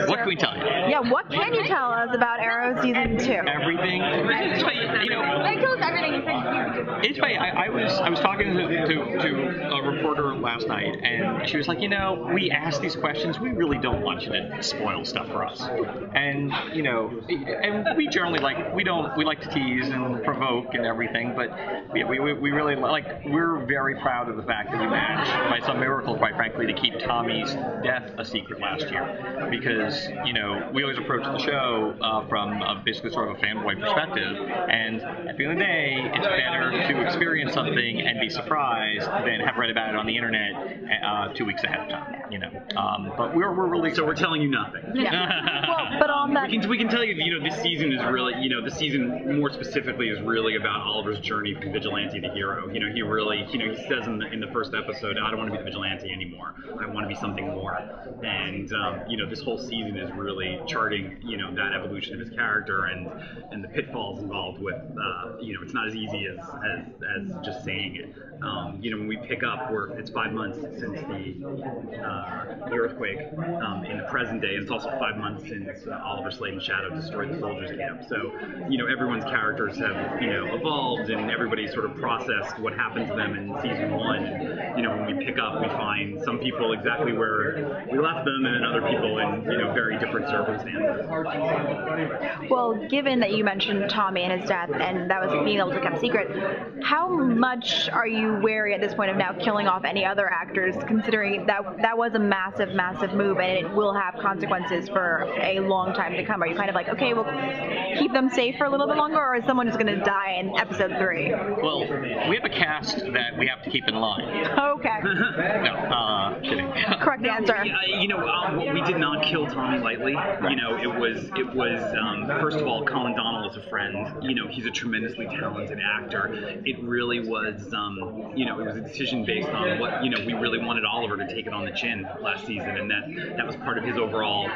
What can we tell you? Yeah, what can you tell us about Arrow Season 2? Everything. It's funny, They told us everything. It's funny. I was talking to a reporter last night, and she was like, we ask these questions. We really don't want you to spoil stuff for us. And and we generally we like to tease and provoke and everything, but we really we're very proud of the fact that we managed, by some miracle, quite frankly, to keep Tommy's death a secret last year, because we always approach the show from basically sort of a fanboy perspective, and at the end of the day, it's better to experience something and be surprised than have read about it on the internet 2 weeks ahead of time. But we're really so we're telling you nothing. Yeah. Well, but on that, we can tell you, this season is really, this season more specifically is really about Oliver's journey from vigilante to hero. He really, he says in the first episode, I don't want to be the vigilante anymore. I want to be something more. And this whole season is really charting, that evolution of his character and the pitfalls involved with, it's not as easy as just saying it. When we pick up, it's 5 months since the earthquake in the present day, and it's also 5 months since Oliver Slade and Shadow destroyed the soldiers' camp. So, everyone's characters have, evolved, and everybody sort of processed what happened to them in season 1. And, when we pick up, we find some people exactly where we left them, and then other people in, very different circumstances. Well, given that you mentioned Tommy and his death, and that was being able to keep secret, how much are you wary at this point of now killing off any other actors, considering that was a massive, massive move, and it will have consequences for a long time to come? Are you kind of like, okay, we'll keep them safe for a little bit longer, or is someone just going to die in episode 3? Well, we have a cast that we have to keep in line. Okay. No, kidding. Correct answer. We did not kill Tommy lightly. It was first of all, Colin Donnell is a friend. He's a tremendously talented actor. It really was, it was a decision based on what, we really wanted Oliver to take it on the chin last season, and that was part of his overall,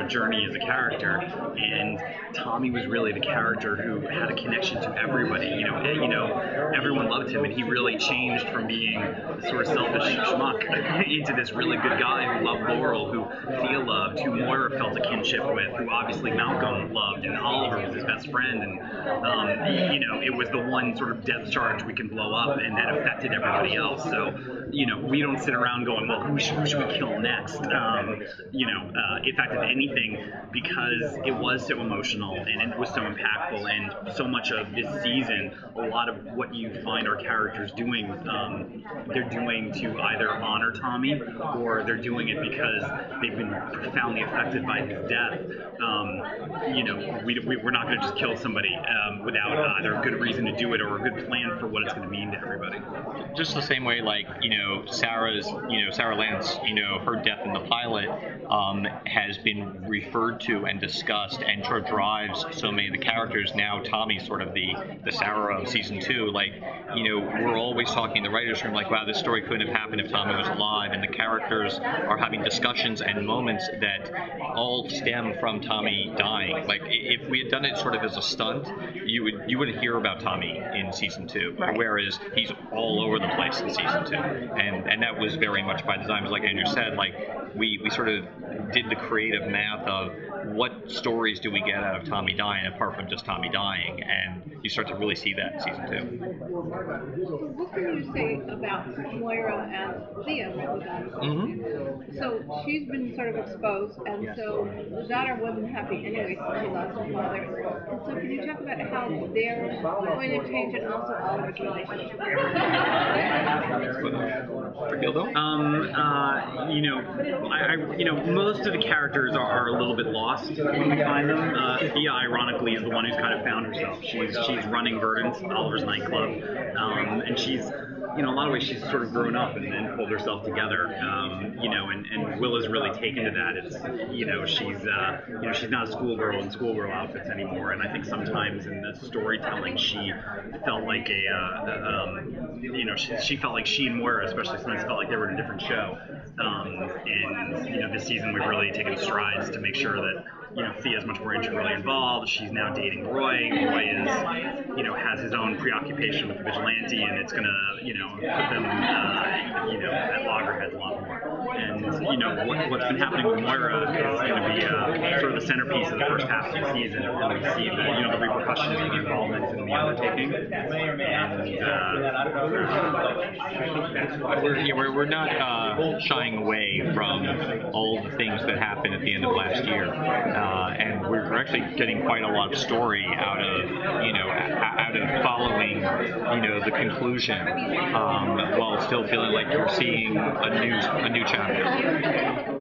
journey as a character. And Tommy was really the character who had a connection to everybody. Everyone loved him, and he really changed from being the sort of selfish schmuck into this really good guy who loved Laurel, who Thea loved, who Moira felt a kinship with, who obviously Malcolm loved, and Oliver was his best friend. And it was the one sort of depth charge we can blow up, and that affected everybody else. So, we don't sit around going, well, who should we kill next? In fact, if anything, because it was so emotional and it was so impactful, and so much of this season, a lot of what you find our characters doing, they're doing to either honor Tommy, or they're doing it because they've been profoundly affected by his death. We're not going to just kill somebody without either a good reason to do it or a good plan for what it's going to mean to everybody. Just the same way, Sarah Lance, her death in the pilot has been referred to and discussed, and sort of drives so many of the characters. Now Tommy's sort of the Sarah of season 2. We're always talking in the writers' room, wow, this story couldn't have happened if Tommy was alive, and the characters are having discussions and moments that all stem from Tommy dying. If we had done it sort of as a stunt, you wouldn't hear about Tommy in season 2, right. Whereas he's all over the place in season 2, and that was very much by design. Like Andrew said, we sort of did the creative math of what stories do we get out of Tommy dying apart from just Tommy dying, and you start to really see that in season 2. What can you say about Moira and Thea? Mm-hmm. So she's been sort of exposed, and so the daughter wasn't happy anyway since she lost her father. And so can you talk about how they're going to change, and also Oliver's relationship? Most of the characters are a little bit lost when we find them. Thea, ironically, is the one who's kind of found herself. She's running Verdant, Oliver's nightclub, and she's, in a lot of ways, she's sort of grown up and pulled herself together. And Will has really taken to that. It's, she's not a schoolgirl in schoolgirl outfits anymore. And I think sometimes in the storytelling, she felt like she felt like she and Moira, especially, sometimes felt like they were in a different show. And this season we've really taken strides to make sure that Thea's much more integrally involved. She's now dating Roy. Roy is, has his own preoccupation with the vigilante, and it's gonna, put them, at loggerheads a lot more. and what's been happening with Moira is going to be sort of the centerpiece of the first half of the season, and we see the repercussions of the involvement in the undertaking. And we're not shying away from all the things that happened at the end of last year, and we're actually getting quite a lot of story out of following the conclusion, while still feeling like you're seeing a new chapter.